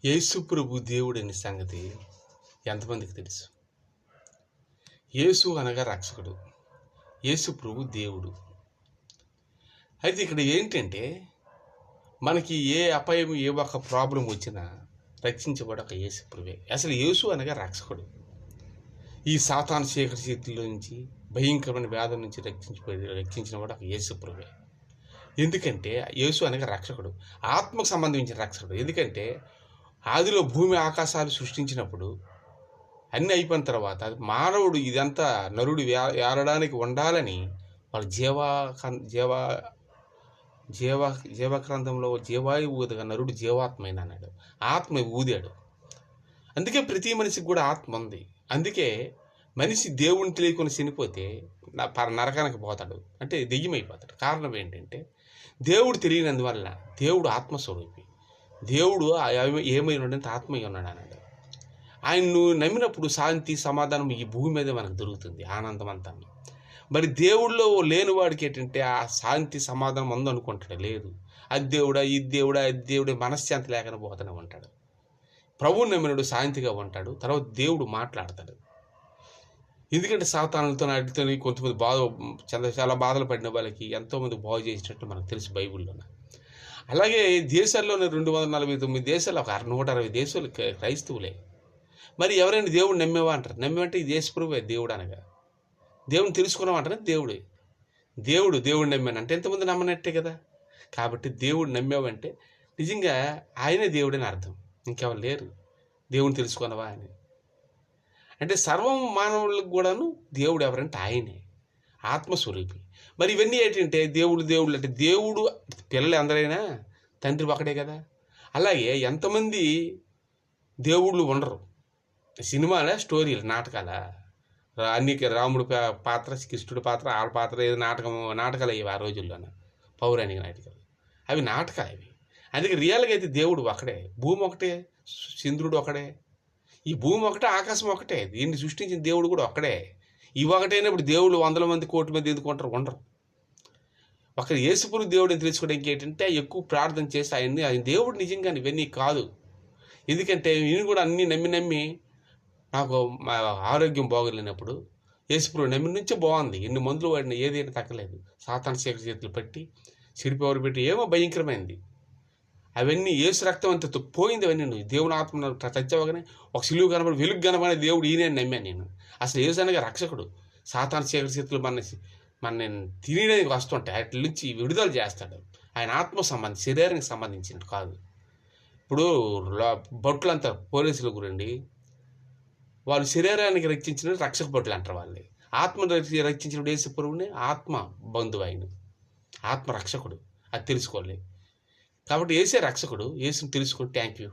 యేసు ప్రభు దేవుడని సంగతి ఎంతమందికి తెలుసు? యేసు అనగా రక్షకుడు, యేసు ప్రభు దేవుడు. అయితే ఇక్కడ ఏంటంటే, మనకి ఏ అపాయం, ఏ ఒక్క ప్రాబ్లం వచ్చినా రక్షించబడి ఒక యేసు ప్రభువే. అసలు యేసు అనగా రక్షకుడు. ఈ సాతాను చీకటి చేతుల్లో నుంచి, భయంకరమైన వ్యాధుల నుంచి రక్షించిన వాడు ఒక యేసు ప్రభువే. ఎందుకంటే యేసు అనగా రక్షకుడు, ఆత్మకు సంబంధించిన రక్షకుడు. ఎందుకంటే ఆదిలో భూమి ఆకాశాలు సృష్టించినప్పుడు అన్నీ అయిపోయిన తర్వాత మానవుడు ఇదంతా నరుడు ఏరడానికి ఉండాలని వాళ్ళు జీవగ్రంథంలో జీవాయువు ఊదగా నరుడు జీవాత్మైన అన్నాడు. ఆత్మ ఊదాడు. అందుకే ప్రతి మనిషికి కూడా ఆత్మ ఉంది. అందుకే మనిషి దేవుని తెలియకుండా చనిపోతే నరకానికి పోతాడు, అంటే దెయ్యమైపోతాడు. కారణం ఏంటంటే దేవుడు తెలియనందువల్ల. దేవుడు ఆత్మస్వరూపి, దేవుడు ఏమై ఉన్నంత ఆత్మయ్య ఉన్నాడు అన్నాడు. ఆయన నువ్వు నమ్మినప్పుడు శాంతి సమాధానం ఈ భూమి మీద మనకు దొరుకుతుంది, ఆనందం అంతా. మరి దేవుడిలో లేనివాడికి ఏంటంటే ఆ శాంతి సమాధానం ఉందనుకుంటాడు, లేదు. అది దేవుడా, ఇది దేవుడా, అది దేవుడే, మనశ్శాంతి లేకుండా పోతూనే ఉంటాడు. ప్రభువుని నమ్మినడు శాంతిగా ఉంటాడు. తర్వాత దేవుడు మాట్లాడతాడు. ఎందుకంటే సాతానులతో అడిగితే కొంతమంది చాలా బాధలు పడిన వాళ్ళకి ఎంతోమంది బాగు చేసినట్టు మనకు తెలుసు బైబిల్లోనే. అలాగే దేశాల్లోనే 249 దేశాలు, ఒక 160 దేశాలు క్రైస్తవులే. మరి ఎవరైనా దేవుడు నమ్మేవా అంటారు. నమ్మేవంటే ఈ దేశప్రభువే దేవుడు అనగా. దేవుని తెలుసుకున్నామంటే దేవుడు నమ్మానంటే ఎంతమంది నమ్మనట్టే కదా. కాబట్టి దేవుడు నమ్మేవంటే నిజంగా ఆయనే దేవుడని అర్థం, ఇంకెవరు లేరు. దేవుని తెలుసుకున్నవా అని అంటే సర్వం మానవులకు కూడాను దేవుడు ఎవరంటే ఆయనే, ఆత్మస్వరూపి. మరి ఇవన్నీ ఏంటంటే దేవుడు అంటే దేవుడు పిల్లలు అందరైనా తండ్రి ఒకడే కదా. అలాగే ఎంతమంది దేవుళ్ళు ఉండరు. సినిమాల స్టోరీలు, నాటకాల అన్ని రాముడు పాత్ర, కృష్ణుడి పాత్ర, ఆడ పాత్ర, ఏదో నాటకాలు అయ్యేవి ఆ రోజుల్లోన, పౌరాణిక నాటకాలు. అవి నాటకాలు అవి. అందుకే రియల్గా అయితే దేవుడు ఒకడే, భూమి ఒకటే, చంద్రుడు ఒకడే, ఈ భూమి ఒకటే, ఆకాశం ఒకటే. దీన్ని సృష్టించిన దేవుడు కూడా ఒక్కడే. ఇవి ఒకటైనప్పుడు దేవుడు 100 మంది కోట్ల మంది ఎందుకుంటారు? ఉండరు. ఒక యేసుపురు దేవుడిని తెలుసుకోవడానికి ఏంటంటే ఎక్కువ ప్రార్థన చేసి ఆయన దేవుడు నిజంగా ఇవన్నీ కాదు. ఎందుకంటే నేను కూడా అన్నీ నమ్మి నాకు మా ఆరోగ్యం బాగోలేనప్పుడు యేసుపురు నమ్మిన నుంచే బాగుంది. ఎన్ని మందులు వాడిన ఏదైనా తగ్గలేదు. సాతాను చీకటి చేతులు పట్టి చెడిపోవరు పెట్టి ఏమో భయంకరమైంది. అవన్నీ యేసు రక్తం అంత పోయింది. అవన్నీ నువ్వు దేవుని ఆత్మ చచ్చావగానే ఒక సిలువు కనబడి వెలుగు కనబడే దేవుడు ఈయన నమ్మాను నేను. అసలు యేసు అనగా రక్షకుడు. సాతాను చీకటి చేతులు మన తినడానికి వస్తుంటాయి, వాటి నుంచి విడుదల చేస్తాడు. ఆయన ఆత్మ శరీరానికి సంబంధించినట్టు కాదు. ఇప్పుడు బొట్లంతా పోలీసుల గురండి, వాళ్ళు శరీరానికి రక్షించిన రక్షక బొట్లు అంటారు. వాళ్ళని ఆత్మ రక్షించినప్పుడు యేసు ప్రభువుని ఆత్మ బంధువు, ఆయన ఆత్మ రక్షకుడు. అది తెలుసుకోవాలి. కాబట్టి యేసే రక్షకుడు. యేసుని తెలుసుకుని థ్యాంక్ యూ.